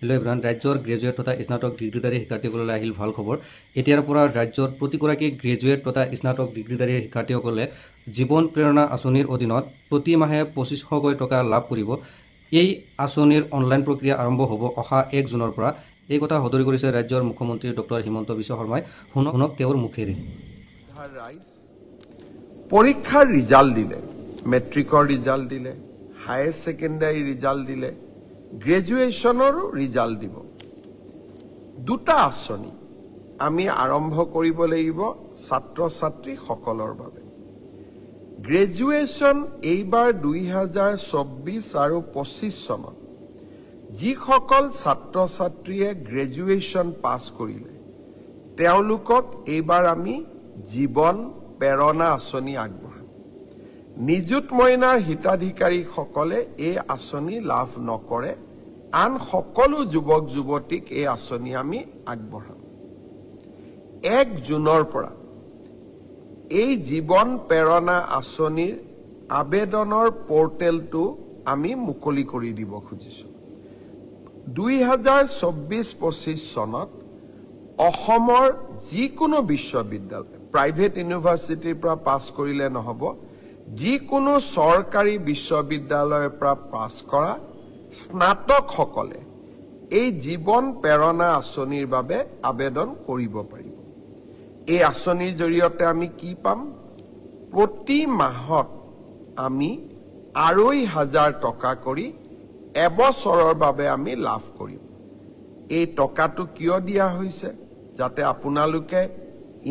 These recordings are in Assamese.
হেল্ল' এভৰিৱান, ৰাজ্যৰ গ্ৰেজুৱেট তথা স্নাতক ডিগ্ৰীধাৰী শিক্ষাৰ্থীসকললৈ আহিল ভাল খবৰ। এতিয়াৰ পৰা ৰাজ্যৰ প্ৰতিগৰাকী গ্ৰেজুৱেট তথা স্নাতক ডিগ্ৰীধাৰী শিক্ষাৰ্থীসকলে জীৱন প্ৰেৰণা আঁচনিৰ অধীনত প্ৰতি মাহে 2500কৈ টকা লাভ কৰিব। এই আঁচনিৰ অনলাইন প্ৰক্ৰিয়া আৰম্ভ হ'ব অহা 1 জুনৰ পৰা। এই কথা সদৰি কৰিছে ৰাজ্যৰ মুখ্যমন্ত্ৰী ডক্টৰ হিমন্ত বিশ্ব শৰ্মাই। শুনক তেওঁৰ মুখেৰে। পৰীক্ষাৰ ৰিজাল্ট দিলে, মেট্ৰিকৰ ৰিজাল্ট দিলে, হায়াৰ ছেকেণ্ডাৰী ৰিজাল্ট দিলে, গ্ৰেজুৱেশ্যনৰো ৰিজাল্ট দিব। দুটা আঁচনি আমি আৰম্ভ কৰিব লাগিব ছাত্ৰ ছাত্ৰীসকলৰ বাবে। গ্ৰেজুৱেশ্যন এইবাৰ 2024 আৰু 25 চনত যিসকল ছাত্ৰ ছাত্ৰীয়ে গ্ৰেজুৱেশ্যন পাছ কৰিলে তেওঁলোকক এইবাৰ আমি জীৱন প্ৰেৰণা আঁচনি আগবঢ়াম। নিযুত মইনাৰ হিতাধিকাৰীসকলে এই আঁচনি লাভ নকৰে, আন সকলো যুৱক যুৱতীক এই আঁচনি আমি আগবঢ়াম। 1 জুনৰ পৰা এই জীৱন প্ৰেৰণা আঁচনিৰ আবেদনৰ পৰ্টেলটো আমি মুকলি কৰি দিব খুজিছোঁ। 2024-25 চনত অসমৰ যিকোনো বিশ্ববিদ্যালয়, প্ৰাইভেট ইউনিভাৰ্চিটিৰ পৰা পাছ কৰিলে নহ'ব, যিকোনো চৰকাৰী বিশ্ববিদ্যালয়ৰ পৰা পাছ কৰা স্নাতকসকলে এই জীৱন প্ৰেৰণা আঁচনিৰ বাবে আবেদন কৰিব পাৰিব। এই আঁচনিৰ জৰিয়তে আমি কি পাম? প্ৰতি মাহত আমি 2,500 টকা কৰি এবছৰৰ বাবে আমি লাভ কৰিম। এই টকাটো কিয় দিয়া হৈছে? যাতে আপোনালোকে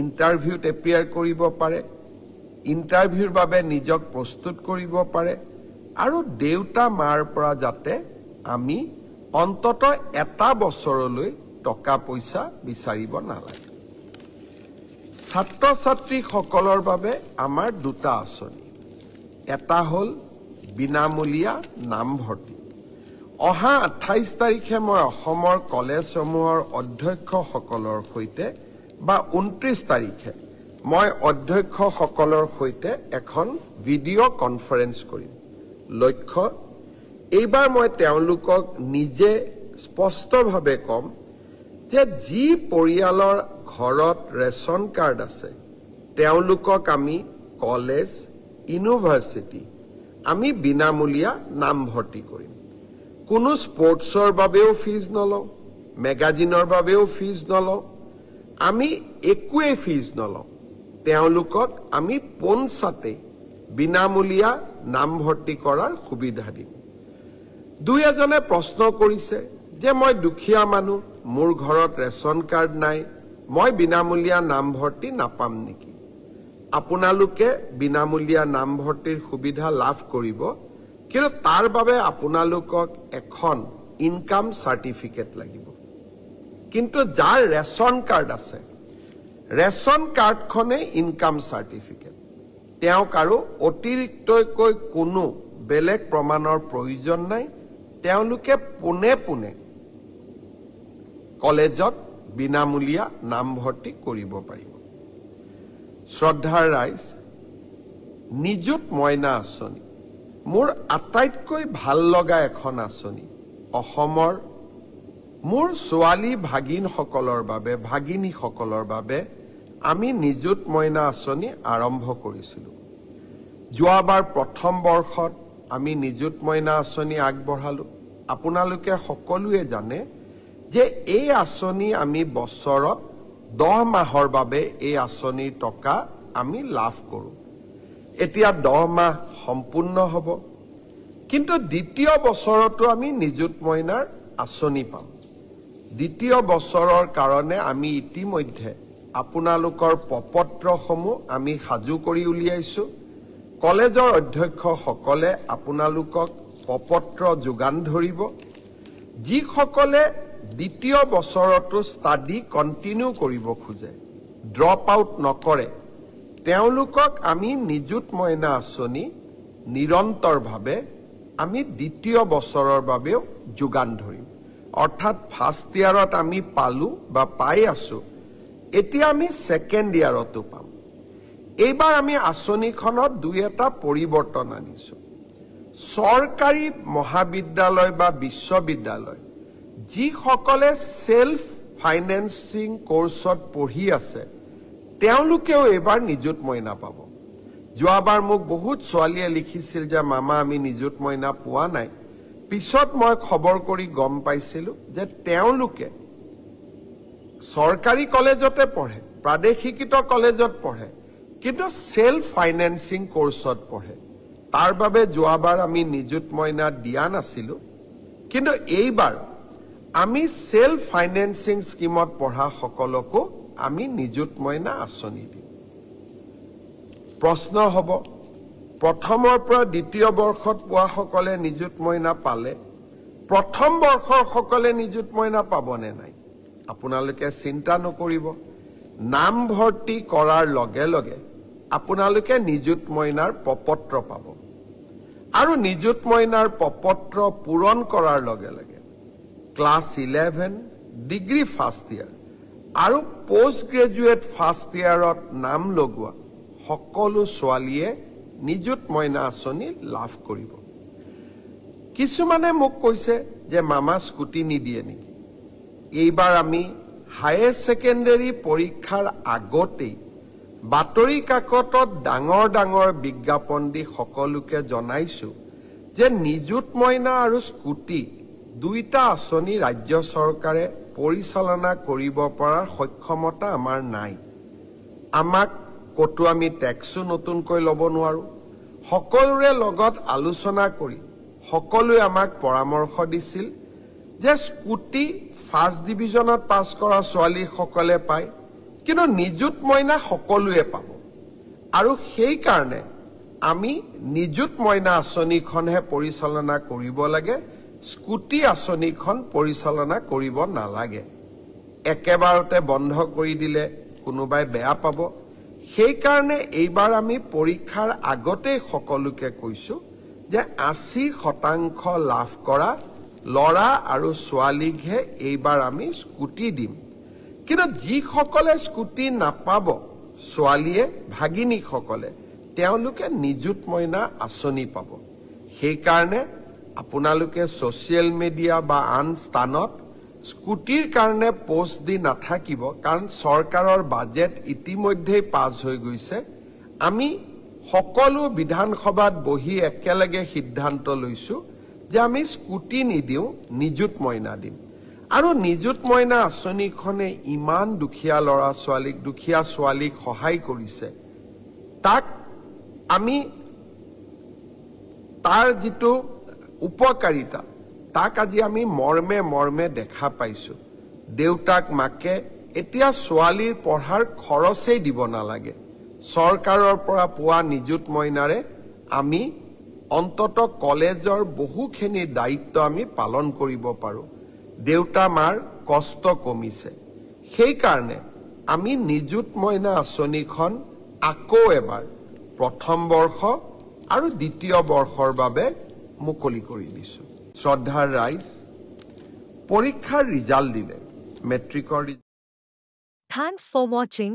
ইণ্টাৰভিউত এপিয়াৰ কৰিব পাৰে, ইণ্টাৰভিউৰ বাবে নিজক প্ৰস্তুত কৰিব পাৰে, আৰু দেউতা মাৰ পৰা যাতে আমি অন্ততঃ এটা বছৰলৈ টকা পইচা বিচাৰিব নালাগে। ছাত্ৰ ছাত্ৰীসকলৰ বাবে আমাৰ দুটা আঁচনি। এটা হ'ল বিনামূলীয়া নামভৰ্তি। অহা 28 তাৰিখে মই অসমৰ কলেজসমূহৰ অধ্যক্ষসকলৰ সৈতে বা 29 তাৰিখে মই অধ্যক্ষসকলৰ সৈতে এখন ভিডিঅ' কনফাৰেন্স কৰিম। লক্ষ্য, এইবাৰ মই তেওঁলোকক নিজে স্পষ্টভাৱে ক'ম যে যি পৰিয়ালৰ ঘৰত ৰেচন কাৰ্ড আছে তেওঁলোকক আমি কলেজ, ইউনিভাৰ্চিটি আমি বিনামূলীয়া নামভৰ্তি কৰিম। কোনো স্পৰ্টছৰ বাবেও ফিজ নলওঁ, মেগাজিনৰ বাবেও ফিজ নলওঁ, আমি একোৱেই ফিজ নলওঁ। তেওঁলোকক আমি পোনছাতে বিনামূলীয়া নামভৰ্তি কৰাৰ সুবিধা দিম। দুই এজনে প্ৰশ্ন কৰিছে যে মই দুখীয়া মানুহ, মোৰ ঘৰত ৰেচন কাৰ্ড নাই, মই বিনামূলীয়া নামভৰ্তি নাপাম নেকি? আপোনালোকে বিনামূলীয়া নামভৰ্তিৰ সুবিধা লাভ কৰিব, কিন্তু তাৰ বাবে আপোনালোকক এখন ইনকাম চাৰ্টিফিকেট লাগিব। কিন্তু যাৰ ৰেচন কাৰ্ড আছে, ৰেচন কাৰ্ডখনেই ইনকাম চাৰ্টিফিকেট। তেওঁক আৰু অতিৰিক্তকৈ কোনো বেলেগ প্ৰমাণৰ প্ৰয়োজন নাই। তেওঁলোকে পোনে পোনে কলেজত বিনামূলীয়া নামভৰ্তি কৰিব পাৰিব। শ্ৰদ্ধাৰ ৰাইজ, নিযুত মইনা আঁচনি মোৰ আটাইতকৈ ভাল লগা এখন আঁচনি। অসমৰ মোৰ ছোৱালী ভাগিনসকলৰ বাবে, ভাগিনীসকলৰ বাবে আমি নিযুত মইনা আঁচনি আৰম্ভ কৰিছিলোঁ। যোৱাবাৰ প্ৰথম বৰ্ষত আমি নিযুত মইনা আঁচনি আগবঢ়ালোঁ। আপোনালোকে সকলোৱে জানে যে এই আঁচনি আমি বছৰত 10 মাহৰ বাবে এই আঁচনিৰ টকা আমি লাভ কৰোঁ। এতিয়া 10 মাহ সম্পূৰ্ণ হ'ব, কিন্তু দ্বিতীয় বছৰতো আমি নিযুত মইনাৰ আঁচনি পাম। দ্বিতীয় বছৰৰ কাৰণে আমি ইতিমধ্যে আপোনালোকৰ প্ৰপত্ৰসমূহ আমি সাজু কৰি উলিয়াইছোঁ। কলেজৰ অধ্যক্ষসকলে আপোনালোকক প্ৰপত্ৰ যোগান ধৰিব। যিসকলে দ্বিতীয় বছৰতো ষ্টাডি কণ্টিনিউ কৰিব খোজে, ড্ৰপ আউট নকৰে, তেওঁলোকক আমি নিযুত মইনা আঁচনি নিৰন্তৰভাৱে আমি দ্বিতীয় বছৰৰ বাবেও যোগান ধৰিম। অৰ্থাৎ ফাৰ্ষ্ট ইয়াৰত আমি পালোঁ বা পাই আছোঁ, এতিয়া আমি ছেকেণ্ড ইয়াৰতো পাম। এইবাৰ আমি আঁচনিখনত 2-এটা পৰিৱৰ্তন আনিছোঁ। চৰকাৰী মহাবিদ্যালয় বা বিশ্ববিদ্যালয় যিসকলে সেলফ ফাইনেন্সিং কোৰ্সত পঢ়ি আছে তেওঁলোকেও এবাৰ নিযুত মইনা পাব। যোৱাবাৰ মোক বহুত ছোৱালীয়ে লিখিছিল যে মামা আমি নিযুত মইনা পোৱা নাই। পিছত মই খবৰ কৰি গম পাইছিলোঁ যে তেওঁলোকে চৰকাৰী কলেজতে পঢ়ে, প্ৰাদেশিকৃত কলেজত পঢ়ে, কিন্তু সেলফ ফাইনেন্সিং কোৰ্সত পঢ়ে। তাৰ বাবে যোৱাবাৰ আমি নিযুত মইনা দিয়া নাছিলোঁ, কিন্তু এইবাৰ আমি সেলফ ফাইনেন্সিং স্কিমত পঢ়া সকলকো আমি নিযুত মইনা আঁচনি দিম। প্ৰশ্ন হ'ব, প্ৰথমৰ পৰা দ্বিতীয় বৰ্ষত পোৱা সকলে নিযুত মইনা পালে, প্ৰথম বৰ্ষৰ সকলে নিযুত মইনা পাবনে নাই? আপোনালোকে চিন্তা নকৰিব, নাম ভৰ্তি কৰাৰ লগে লগে আপোনালোকে নিযুত মইনাৰ প্ৰপত্ৰ পাব। আৰু নিযুত মইনাৰ প্ৰপত্ৰ পূৰণ কৰাৰ লগে লগে ক্লাছ 11 ডিগ্ৰী ফাৰ্ষ্ট ইয়াৰ আৰু পোষ্ট গ্ৰেজুৱেট ফাৰ্ষ্ট ইয়াৰত নাম লগোৱা সকলো ছোৱালীয়ে নিযুত মইনা আঁচনি লাভ কৰিব। কিছুমানে মোক কৈছে যে মামা স্কুটি নিদিয়ে নেকি? এইবাৰ আমি হায়াৰ ছেকেণ্ডাৰী পৰীক্ষাৰ আগতেই বাতৰি কাকতত ডাঙৰ ডাঙৰ বিজ্ঞাপন দি সকলোকে জনাইছো যে নিযুত মইনা আৰু স্কুটি দুইটা আঁচনি ৰাজ্য চৰকাৰে পৰিচালনা কৰিব পৰাৰ সক্ষমতা আমাৰ নাই। আমাক কতো আমি টেক্সো নতুনকৈ ল'ব নোৱাৰো। সকলোৰে লগত আলোচনা কৰি সকলোৱে আমাক পৰামৰ্শ দিছিল যে স্কুটি ফাৰ্ষ্ট ডিভিজনত পাছ কৰা ছোৱালীসকলে পায়, কিন্তু নিযুত মইনা সকলোৱে পাব। আৰু সেইকাৰণে আমি নিযুত মইনা আঁচনিখনহে পৰিচালনা কৰিব লাগে, স্কুটি আঁচনিখন পৰিচালনা কৰিব নালাগে। একেবাৰতে বন্ধ কৰি দিলে কোনোবাই বেয়া পাব। সেইকাৰণে এইবাৰ আমি পৰীক্ষাৰ আগতেই সকলোকে কৈছো যে 80% লাভ কৰা ল'ৰা আৰু ছোৱালীকহে এইবাৰ আমি স্কুটি দিম। কিন্তু যিসকলে স্কুটি নাপাব ছোৱালীয়ে ভাগিনীসকলে তেওঁলোকে নিযুত মইনা আঁচনি পাব। সেইকাৰণে আপোনালোকে ছ'চিয়েল মিডিয়া বা আন স্থানত স্কুটিৰ কাৰণে পোষ্ট দি নাথাকিব, কাৰণ চৰকাৰৰ বাজেট ইতিমধ্যেই পাছ হৈ গৈছে। আমি সকলো বিধানসভাত বহি একেলগে সিদ্ধান্ত লৈছো যে আমি স্কুটি নিদিওঁ, নিযুত মইনা দিম। আৰু নিযুত মইনা আঁচনিখনে ইমান দুখীয়া ল'ৰা ছোৱালীক, দুখীয়া ছোৱালীক সহায় কৰিছে, তাক আমি তাৰ যিটো উপকাৰিতা তাক আজি আমি মৰ্মে মৰ্মে দেখা পাইছো। দেউতাক মাকে এতিয়া ছোৱালীৰ পঢ়াৰ খৰচেই দিব নালাগে। চৰকাৰৰ পৰা পোৱা নিযুত মইনাৰে আমি অন্তত কলেজৰ বহুখিনি দায়িত্ব আমি পালন কৰিব পাৰো। দেউতা মাৰ কষ্ট কমিছে। সেইকাৰণে আমি নিযুত মইনা আঁচনিখন আকৌ এবাৰ প্ৰথম বৰ্ষ আৰু দ্বিতীয় বৰ্ষৰ বাবে মুকলি কৰি দিছো। শ্ৰদ্ধাৰ ৰাইজ, পৰীক্ষাৰ ৰিজাল্ট দিলে, মেট্ৰিকৰ Thanks for watching.